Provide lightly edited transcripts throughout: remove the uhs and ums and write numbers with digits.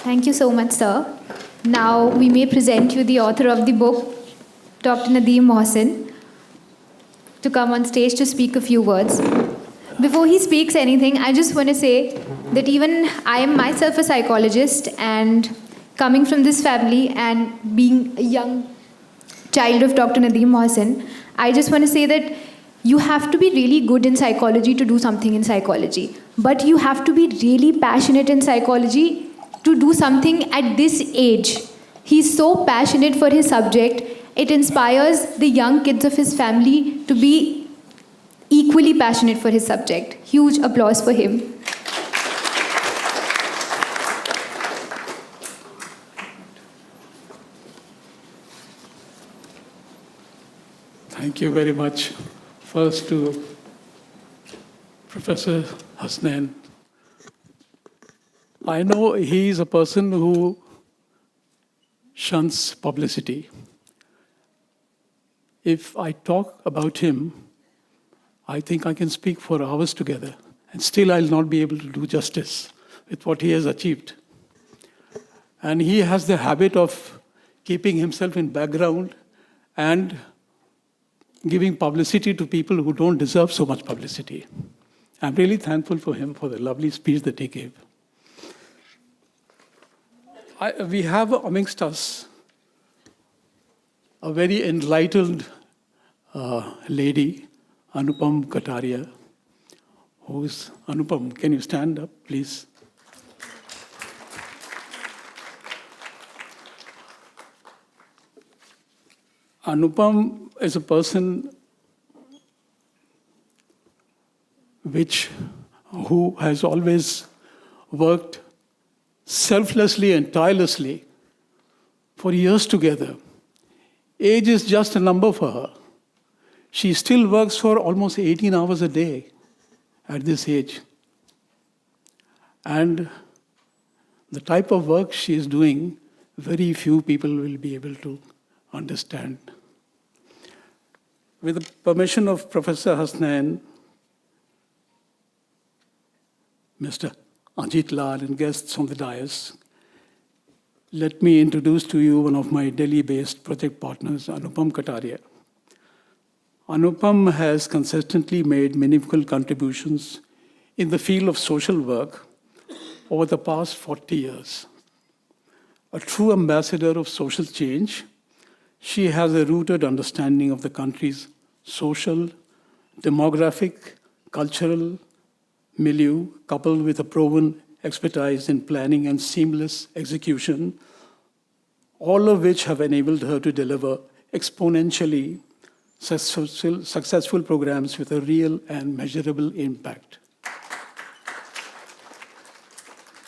Thank you so much, sir. Now we may present you the author of the book, Dr. Nadeem Mohsin, to come on stage to speak a few words. Before he speaks anything, I just want to say that even I am myself a psychologist, and coming from this family and being a young child of Dr. Nadeem Mohsin, I just want to say that you have to be really good in psychology to do something in psychology. But you have to be really passionate in psychology to do something at this age. He's so passionate for his subject, it inspires the young kids of his family to be equally passionate for his subject. Huge applause for him. Thank you very much. First to Professor Hasnain. I know he is a person who shuns publicity. If I talk about him, I think I can speak for hours together, and still I'll not be able to do justice with what he has achieved. And he has the habit of keeping himself in background and giving publicity to people who don't deserve so much publicity. I'm really thankful for him for the lovely speech that he gave. We have amongst us a very enlightened lady, Anupam Kataria, who's Anupam. Can you stand up, please? Anupam is a person who has always worked selflessly and tirelessly for years together. Age is just a number for her. She still works for almost 18 hours a day at this age. And the type of work she is doing, very few people will be able to understand. With the permission of Professor Hasnain, Mr. Ajit Lal and guests on the dais, let me introduce to you one of my Delhi-based project partners, Anupam Kataria. Anupam has consistently made meaningful contributions in the field of social work over the past 40 years. A true ambassador of social change, she has a rooted understanding of the country's social, demographic, cultural milieu, coupled with a proven expertise in planning and seamless execution, all of which have enabled her to deliver exponentially successful programs with a real and measurable impact.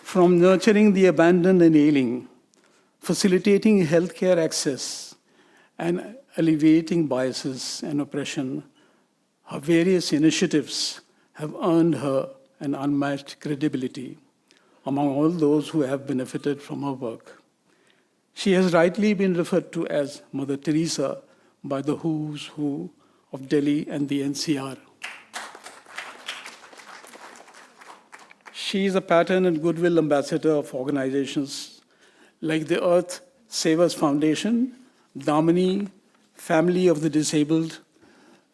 From nurturing the abandoned and ailing, facilitating healthcare access, and alleviating biases and oppression, her various initiatives have earned her an unmatched credibility among all those who have benefited from her work. She has rightly been referred to as Mother Teresa by the who's who of Delhi and the NCR. She is a pattern and goodwill ambassador of organizations like the Earth Savers Foundation, Damini, Family of the Disabled,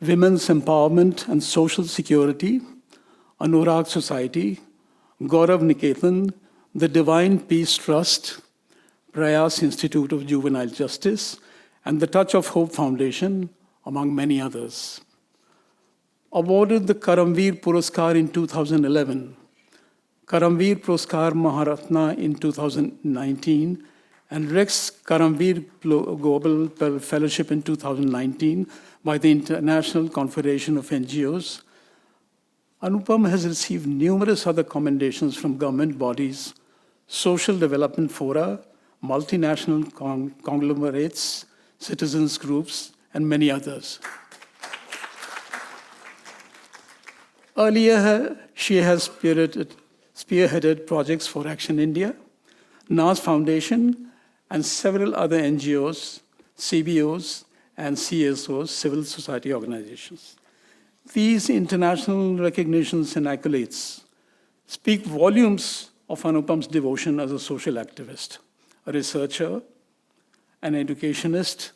Women's Empowerment and Social Security, Anurag Society, Gaurav Niketan, the Divine Peace Trust, Prayas Institute of Juvenile Justice, and the Touch of Hope Foundation, among many others. Awarded the Karamveer Puraskar in 2011, Karamveer Puraskar Maharatna in 2019, and Rex Karamveer Global Fellowship in 2019 by the International Confederation of NGOs, Anupam has received numerous other commendations from government bodies, social development fora, multinational conglomerates, citizens groups, and many others. Earlier, she has spearheaded projects for Action India, NAS Foundation, and several other NGOs, CBOs, and CSOs, civil society organizations. These international recognitions and accolades speak volumes of Anupam's devotion as a social activist, a researcher, an educationist,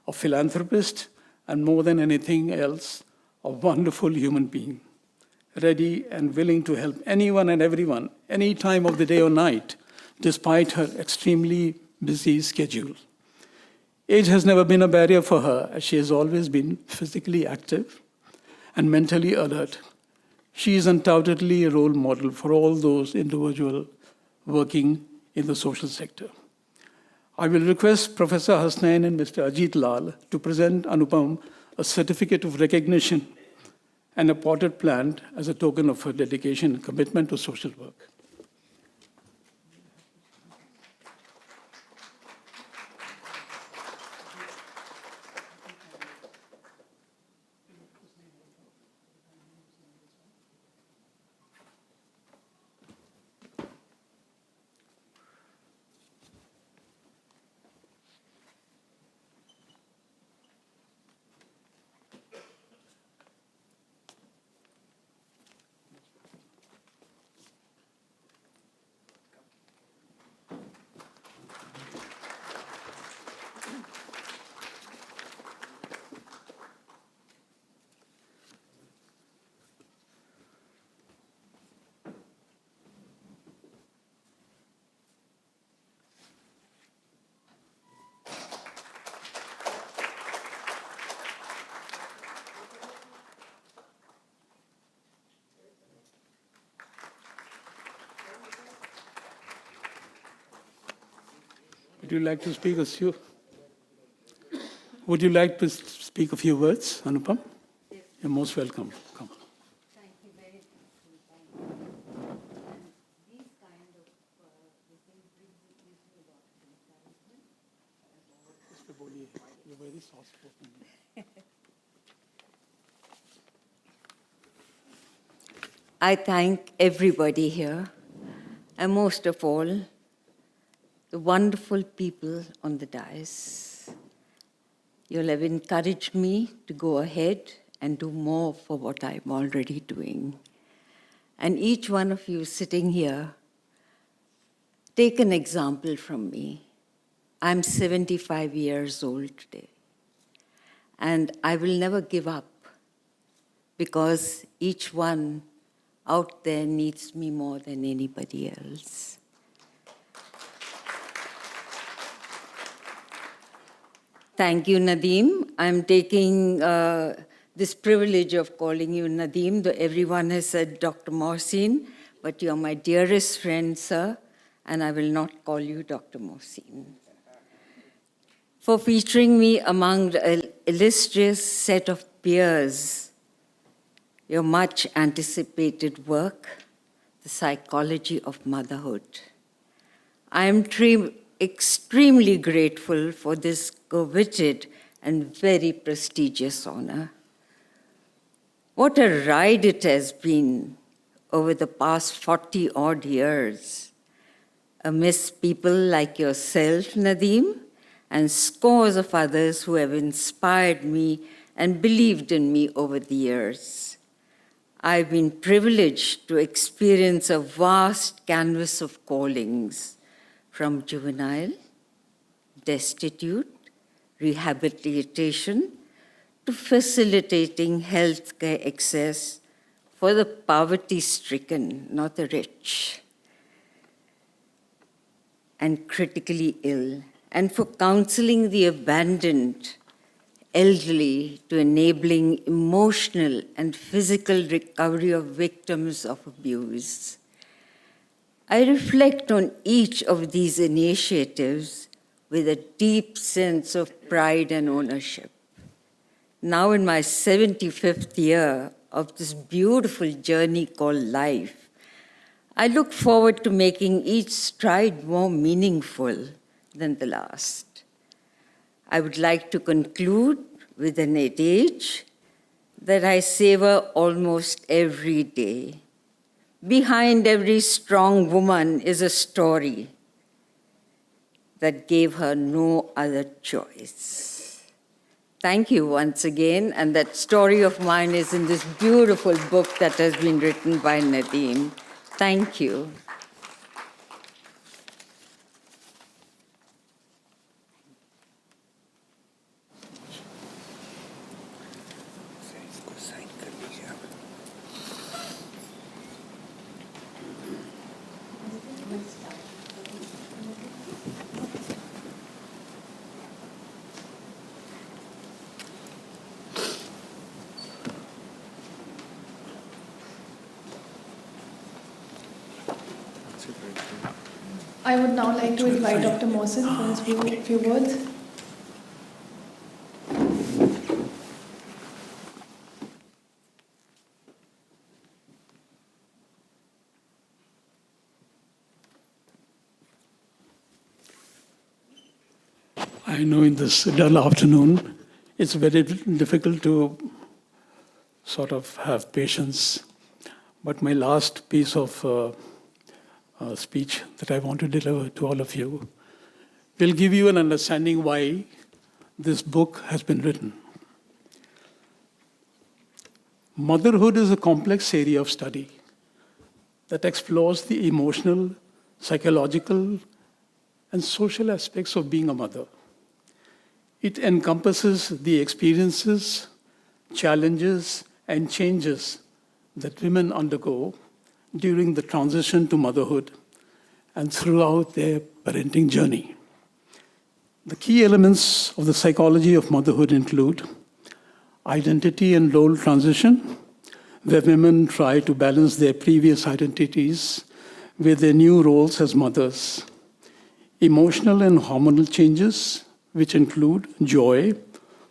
a philanthropist, and more than anything else, a wonderful human being, ready and willing to help anyone and everyone, any time of the day or night, despite her extremely busy schedule. Age has never been a barrier for her, as she has always been physically active and mentally alert. She is undoubtedly a role model for all those individuals working in the social sector. I will request Professor Hasnain and Mr. Ajit Lal to present Anupam a certificate of recognition and a potted plant as a token of her dedication and commitment to social work. Would you like to speak a few? Would you like to speak a few words, Anupam? Yes. You're most welcome. Come. Thank you very much. And these kind of things brings me a lot of encouragement. You're very soft-spoken. I thank everybody here, and most of all, the wonderful people on the dais. You'll have encouraged me to go ahead and do more for what I'm already doing. And each one of you sitting here, take an example from me. I'm 75 years old today, and I will never give up because each one out there needs me more than anybody else. Thank you, Nadeem. I'm taking this privilege of calling you Nadeem, though everyone has said Dr. Mohsin, but you're my dearest friend, sir, and I will not call you Dr. Mohsin. For featuring me among the illustrious set of peers, your much anticipated work, The Psychology of Motherhood. I am extremely grateful for this coveted and very prestigious honor. What a ride it has been over the past 40-odd years, amidst people like yourself, Nadeem, and scores of others who have inspired me and believed in me over the years. I've been privileged to experience a vast canvas of callings, from juvenile, destitute, rehabilitation, to facilitating healthcare access for the poverty-stricken, not the rich, and critically ill, and for counseling the abandoned, elderly, to enabling emotional and physical recovery of victims of abuse. I reflect on each of these initiatives with a deep sense of pride and ownership. Now in my 75th year of this beautiful journey called life, I look forward to making each stride more meaningful than the last. I would like to conclude with an adage that I savor almost every day. Behind every strong woman is a story that gave her no other choice. Thank you once again, and that story of mine is in this beautiful book that has been written by Nadeem. Thank you. I would now like to invite Dr. Mohsin for his few words. I know in this dull afternoon, it's very difficult to sort of have patience. But my last piece of speech that I want to deliver to all of you will give you an understanding why this book has been written. Motherhood is a complex area of study that explores the emotional, psychological, and social aspects of being a mother. It encompasses the experiences, challenges, and changes that women undergo during the transition to motherhood and throughout their parenting journey. The key elements of the psychology of motherhood include identity and role transition, where women try to balance their previous identities with their new roles as mothers. Emotional and hormonal changes, which include joy,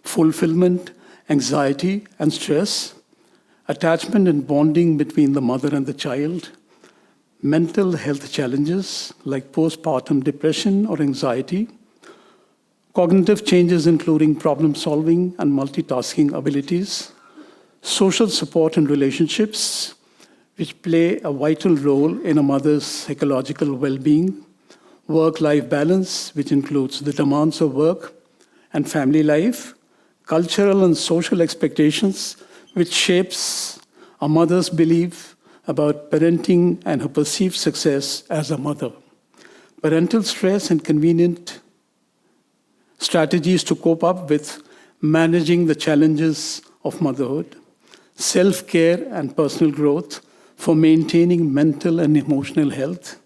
fulfillment, anxiety, and stress, attachment and bonding between the mother and the child, mental health challenges like postpartum depression or anxiety, cognitive changes including problem solving and multitasking abilities, social support and relationships, which play a vital role in a mother's psychological well-being, work-life balance, which includes the demands of work and family life, cultural and social expectations, which shapes a mother's belief about parenting and her perceived success as a mother, parental stress and convenient strategies to cope up with managing the challenges of motherhood, self-care and personal growth for maintaining mental and emotional health.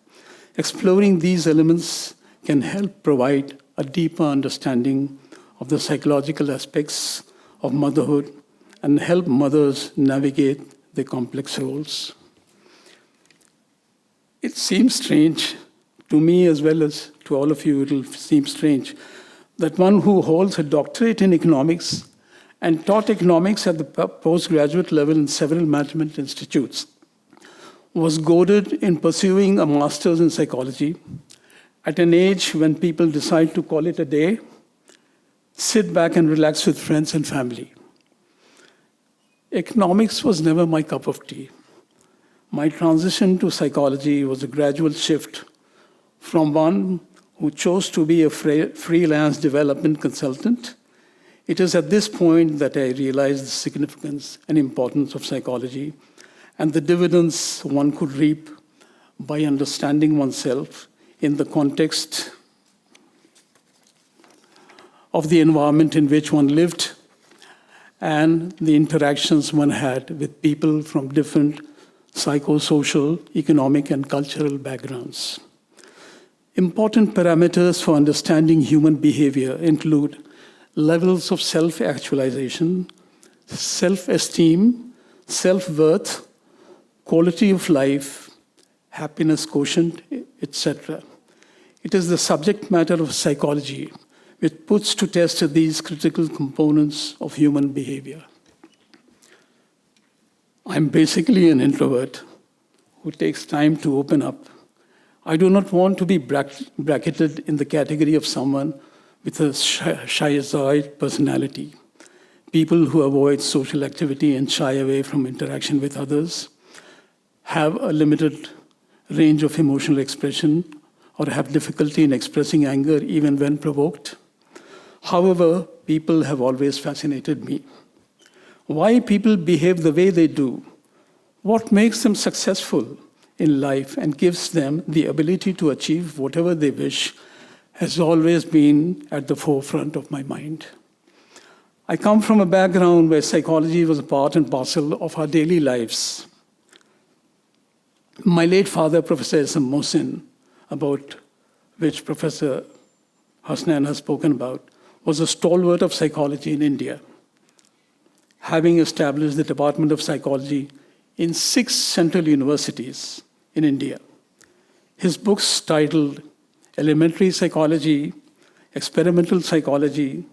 Exploring these elements can help provide a deeper understanding of the psychological aspects of motherhood and help mothers navigate their complex roles. It seems strange to me as well as to all of you, it will seem strange that one who holds a doctorate in economics and taught economics at the postgraduate level in several management institutes was goaded in pursuing a master's in psychology at an age when people decide to call it a day, sit back and relax with friends and family. Economics was never my cup of tea. My transition to psychology was a gradual shift from one who chose to be a freelance development consultant. It is at this point that I realized the significance and importance of psychology and the dividends one could reap by understanding oneself in the context of the environment in which one lived and the interactions one had with people from different psychosocial, economic, and cultural backgrounds. Important parameters for understanding human behavior include levels of self-actualization, self-esteem, self-worth, quality of life, happiness quotient, etc. It is the subject matter of psychology which puts to test these critical components of human behavior. I'm basically an introvert who takes time to open up. I do not want to be bracketed in the category of someone with a schizoid personality. People who avoid social activity and shy away from interaction with others have a limited range of emotional expression or have difficulty in expressing anger even when provoked. However, people have always fascinated me. Why people behave the way they do, what makes them successful in life and gives them the ability to achieve whatever they wish has always been at the forefront of my mind. I come from a background where psychology was a part and parcel of our daily lives. My late father, Professor Nadeem Mohsin, about which Professor Hasnan has spoken about, was a stalwart of psychology in India, having established the Department of Psychology in 6 central universities in India. His books titled elementary psychology, experimental psychology,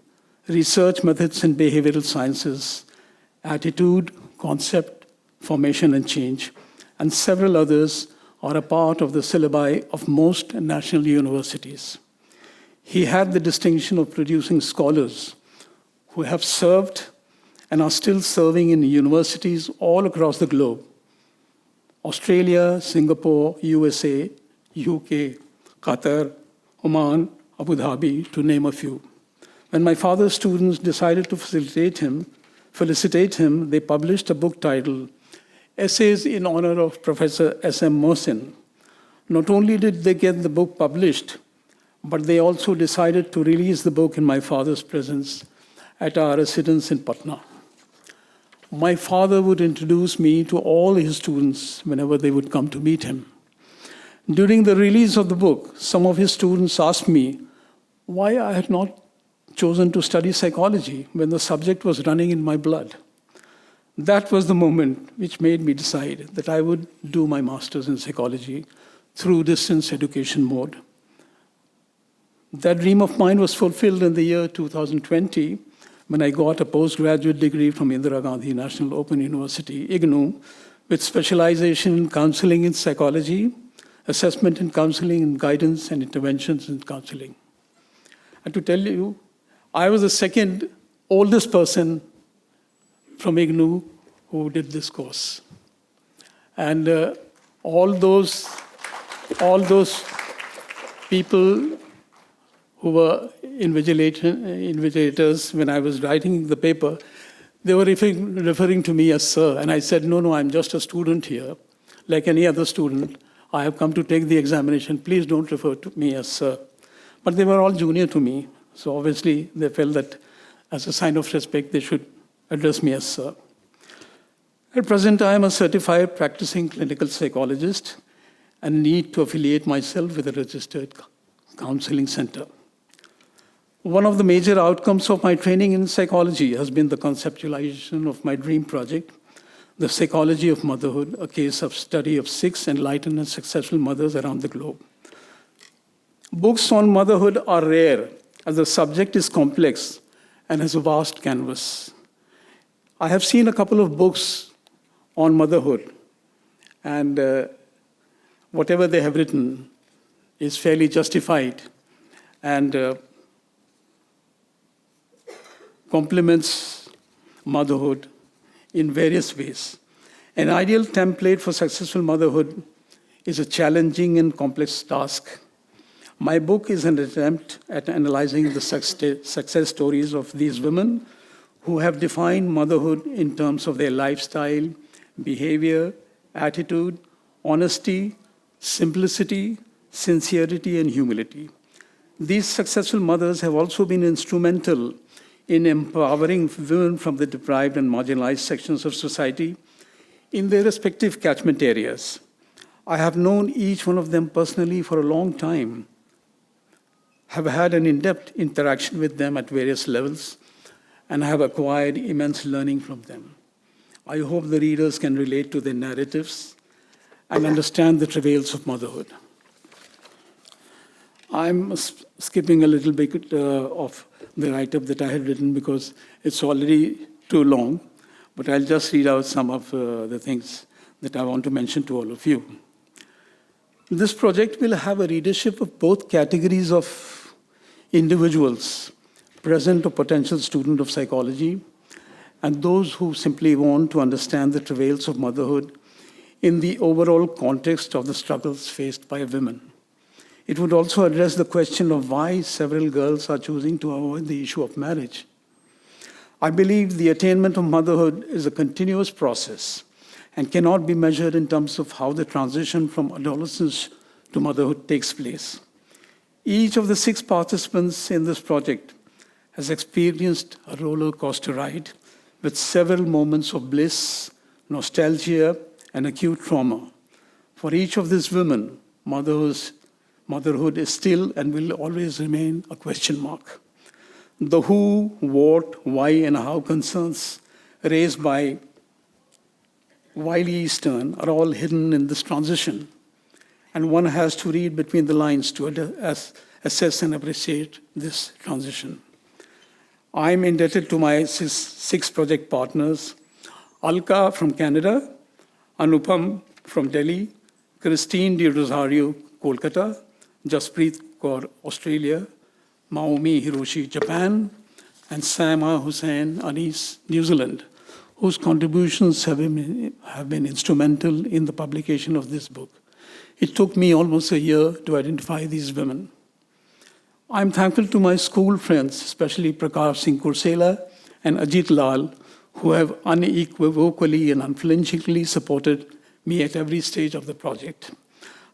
research methods in behavioral sciences, attitude, concept, formation and change, and several others are a part of the syllabi of most national universities. He had the distinction of producing scholars who have served and are still serving in universities all across the globe: Australia, Singapore, USA, UK, Qatar, Oman, Abu Dhabi, to name a few. When my father's students decided to felicitate him, they published a book titled Essays in Honor of Professor S.M. Mohsin. Not only did they get the book published, but they also decided to release the book in my father's presence at our residence in Patna. My father would introduce me to all his students whenever they would come to meet him. During the release of the book, some of his students asked me why I had not chosen to study psychology when the subject was running in my blood. That was the moment which made me decide that I would do my master's in psychology through distance education mode. That dream of mine was fulfilled in the year 2020 when I got a postgraduate degree from Indira Gandhi National Open University, IGNOU, with specialization in counseling in psychology, assessment in counseling, and guidance and interventions in counseling. And to tell you, I was the second oldest person from IGNOU who did this course. And all those people who were invigilators when I was writing the paper, they were referring to me as sir. And I said, no, I'm just a student here. Like any other student, I have come to take the examination. Please don't refer to me as sir. But they were all junior to me. So obviously, they felt that as a sign of respect, they should address me as sir. At present, I am a certified practicing clinical psychologist and need to affiliate myself with a registered counseling center. One of the major outcomes of my training in psychology has been the conceptualization of my dream project, The Psychology of Motherhood, a case of study of 6 enlightened and successful mothers around the globe. Books on motherhood are rare, as the subject is complex and has a vast canvas. I have seen a couple of books on motherhood, and whatever they have written is fairly justified and complements motherhood in various ways. An ideal template for successful motherhood is a challenging and complex task. My book is an attempt at analyzing the success stories of these women who have defined motherhood in terms of their lifestyle, behavior, attitude, honesty, simplicity, sincerity, and humility. These successful mothers have also been instrumental in empowering women from the deprived and marginalized sections of society in their respective catchment areas. I have known each one of them personally for a long time, have had an in-depth interaction with them at various levels, and have acquired immense learning from them. I hope the readers can relate to their narratives and understand the travails of motherhood. I'm skipping a little bit of the write-up that I had written because it's already too long, but I'll just read out some of the things that I want to mention to all of you. This project will have a readership of both categories of individuals, present or potential student of psychology, and those who simply want to understand the travails of motherhood in the overall context of the struggles faced by women. It would also address the question of why several girls are choosing to avoid the issue of marriage. I believe the attainment of motherhood is a continuous process and cannot be measured in terms of how the transition from adolescence to motherhood takes place. Each of the 6 participants in this project has experienced a roller coaster ride with several moments of bliss, nostalgia, and acute trauma. For each of these women, motherhood is still and will always remain a question mark. The who, what, why, and how concerns raised by Wiley Eastern are all hidden in this transition. and one has to read between the lines to assess and appreciate this transition. I'm indebted to my six project partners: Alka from Canada, Anupam from Delhi, Christine Di Rosario, Kolkata, Jaspreet Kaur, Australia, Maomi Hiroshi, Japan, and Sama Hussain Anis, New Zealand, whose contributions have been instrumental in the publication of this book. It took me almost a year to identify these women. I'm thankful to my school friends, especially Prakash Singh Kursela and Ajit Lal, who have unequivocally and unflinchingly supported me at every stage of the project.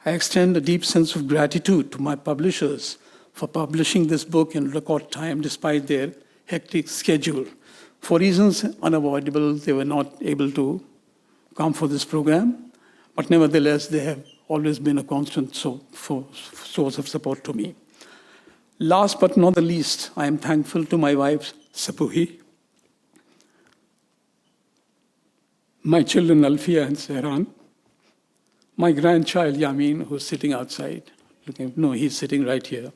I extend a deep sense of gratitude to my publishers for publishing this book in record time despite their hectic schedule. For reasons unavoidable, they were not able to come for this program, but nevertheless, they have always been a constant source of support to me. Last but not the least, I am thankful to my wife, Sapuhi, my children, Alfia and Sehran, my grandchild, Yamin, who's sitting outside. No, he's sitting right here.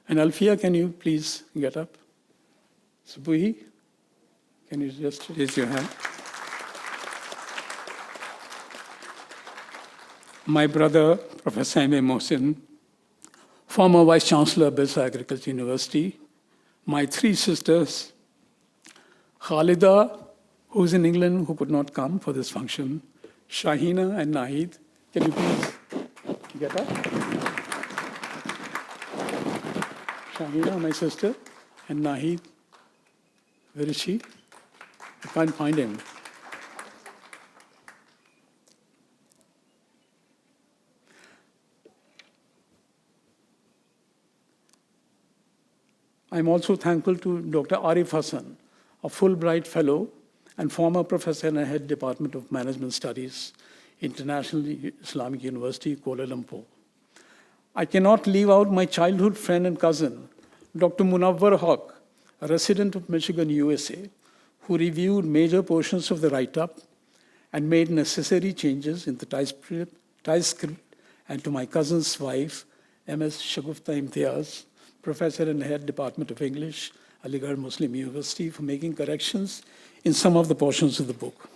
And Alfia, can you please get up? Sapuhi, can you just raise your hand? My brother, Professor Nadeem Mohsin, former Vice Chancellor of Birsa Agriculture University. My three sisters, Khalida, who's in England, who could not come for this function, Shahina and Nahid. Can you please get up? Shahina, my sister, and Nahid. Where is she? I can't find him. I'm also thankful to Dr. Arif Hassan, a Fulbright Fellow and former professor in the head Department of Management Studies, International Islamic University, Kuala Lumpur. I cannot leave out my childhood friend and cousin, Dr. Munawwar Haq, a resident of Michigan, USA, who reviewed major portions of the write-up and made necessary changes in the Thai script, and to my cousin's wife, MS Shagufta Imtiaz, professor in the head Department of English, Aligarh Muslim University, for making corrections in some of the portions of the book.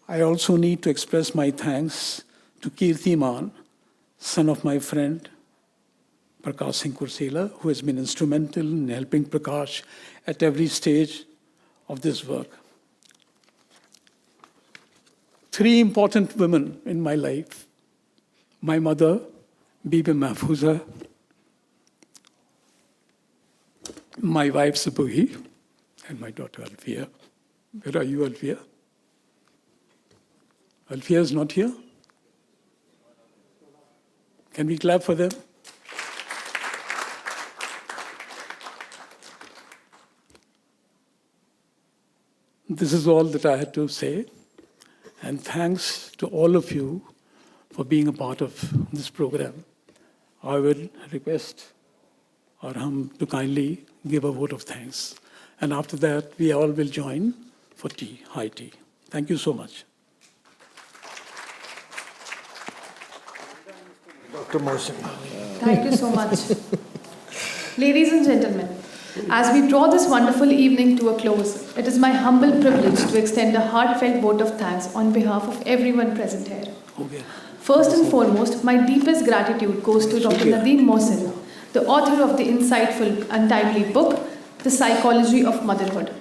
I also need to express my thanks to Kirti Man, son of my friend Prakash Singh Kursela, who has been instrumental in helping Prakash at every stage of this work. Three important women in my life: my mother, Bibi Mahfooza, my wife, Sapuhi, and my daughter, Alfia. Where are you, Alfia? Alfia is not here? Can we clap for them? This is all that I had to say. And thanks to all of you for being a part of this program. I will request Arham to kindly give a vote of thanks. And after that, we all will join for tea, high tea. Thank you so much. Dr. Mohsin. Thank you so much. Ladies and gentlemen, as we draw this wonderful evening to a close, it is my humble privilege to extend a heartfelt vote of thanks on behalf of everyone present here. Okay. First and foremost, my deepest gratitude goes to Dr. Nadeem Mohsin, the author of the insightful and timely book, The Psychology of Motherhood.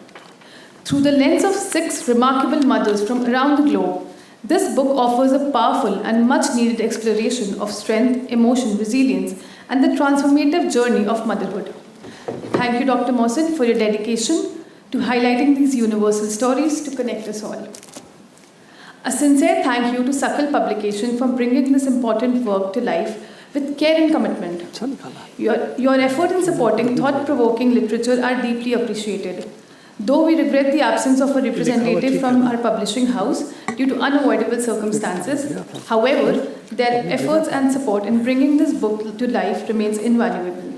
Through the lens of 6 remarkable mothers from around the globe, this book offers a powerful and much-needed exploration of strength, emotion, resilience, and the transformative journey of motherhood. Thank you, Dr. Mohsin, for your dedication to highlighting these universal stories to connect us all. A sincere thank you to Sakal Publication for bringing this important work to life with care and commitment. Your effort in supporting thought-provoking literature are deeply appreciated. Though we regret the absence of a representative from our publishing house due to unavoidable circumstances, however, their efforts and support in bringing this book to life remains invaluable.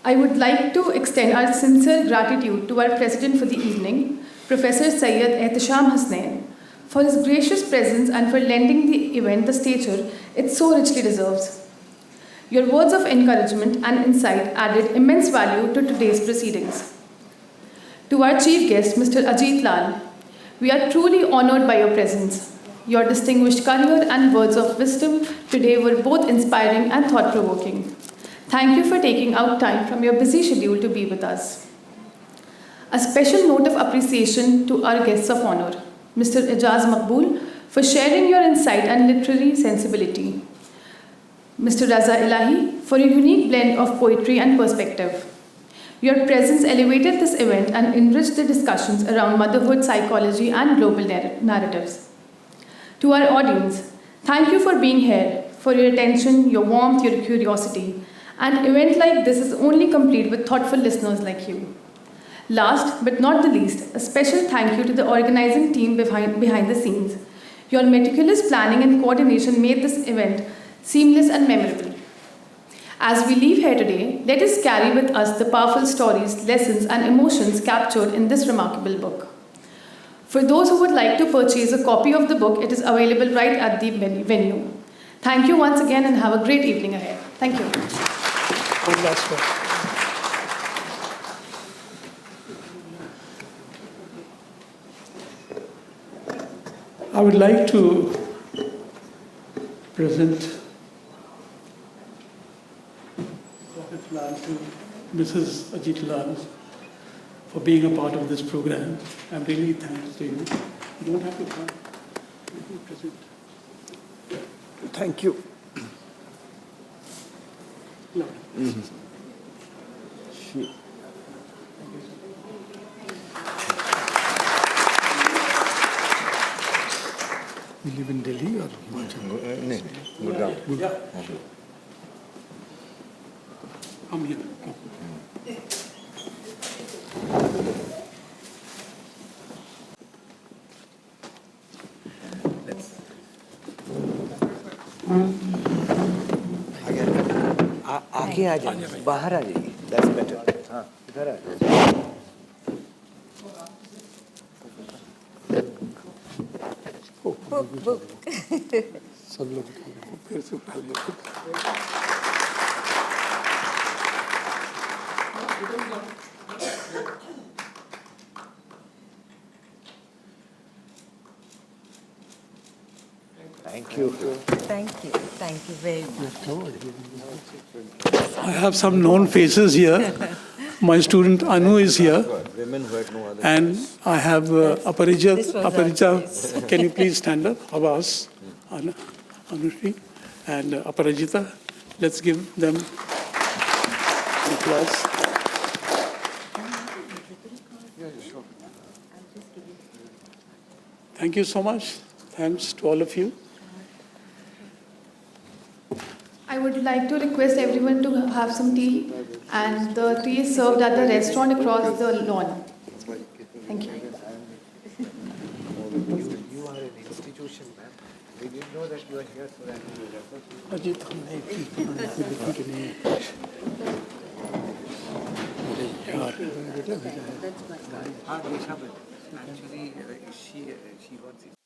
I would like to extend our sincere gratitude to our president for the evening, Professor Syed Ehtisham Hasnain, for his gracious presence and for lending the event the stature it so richly deserves. Your words of encouragement and insight added immense value to today's proceedings. To our chief guest, Mr. Ajit Lal, we are truly honored by your presence. Your distinguished career and words of wisdom today were both inspiring and thought-provoking. Thank you for taking out time from your busy schedule to be with us. A special note of appreciation to our guests of honor, Mr. Ijaz Maqbool, for sharing your insight and literary sensibility. Mr. Raza Ilahi, for a unique blend of poetry and perspective. Your presence elevated this event and enriched the discussions around motherhood, psychology, and global narratives. To our audience, thank you for being here, for your attention, your warmth, your curiosity. An event like this is only complete with thoughtful listeners like you. Last but not the least, a special thank you to the organizing team behind the scenes. Your meticulous planning and coordination made this event seamless and memorable. As we leave here today, let us carry with us the powerful stories, lessons, and emotions captured in this remarkable book. For those who would like to purchase a copy of the book, it is available right at the venue. Thank you once again and have a great evening ahead. Thank you. One last word. I would like to present Lal to Mrs. Ajit Lal for being a part of this program. I'm really thankful to you. You don't have to come. You can present. Thank you. No. You live in Delhi or नहीं Gurgaon Yeah. Come here. Come. आगे आ जाइए बाहर आ जाइए that's better हाँ इधर आ जाइए सब लोग फिर से उठा लिया thank you Thank you very much. I have some known faces here. My student Anu is here. women who had no other And I have Aparija. This was our Aparija, can you please stand up? Abbas, Anushri, and Aparajita. Let's give them applause. Thank you so much. Thanks to all of you. I would like to request everyone to have some tea, and the tea is served at the restaurant across the lawn. Thank you. you are an institution man we didn't know that you are here so that you refer Ajit हमने एक चीज़ बनाई थी लेकिन कि नहीं हाँ Disha but actually she wants it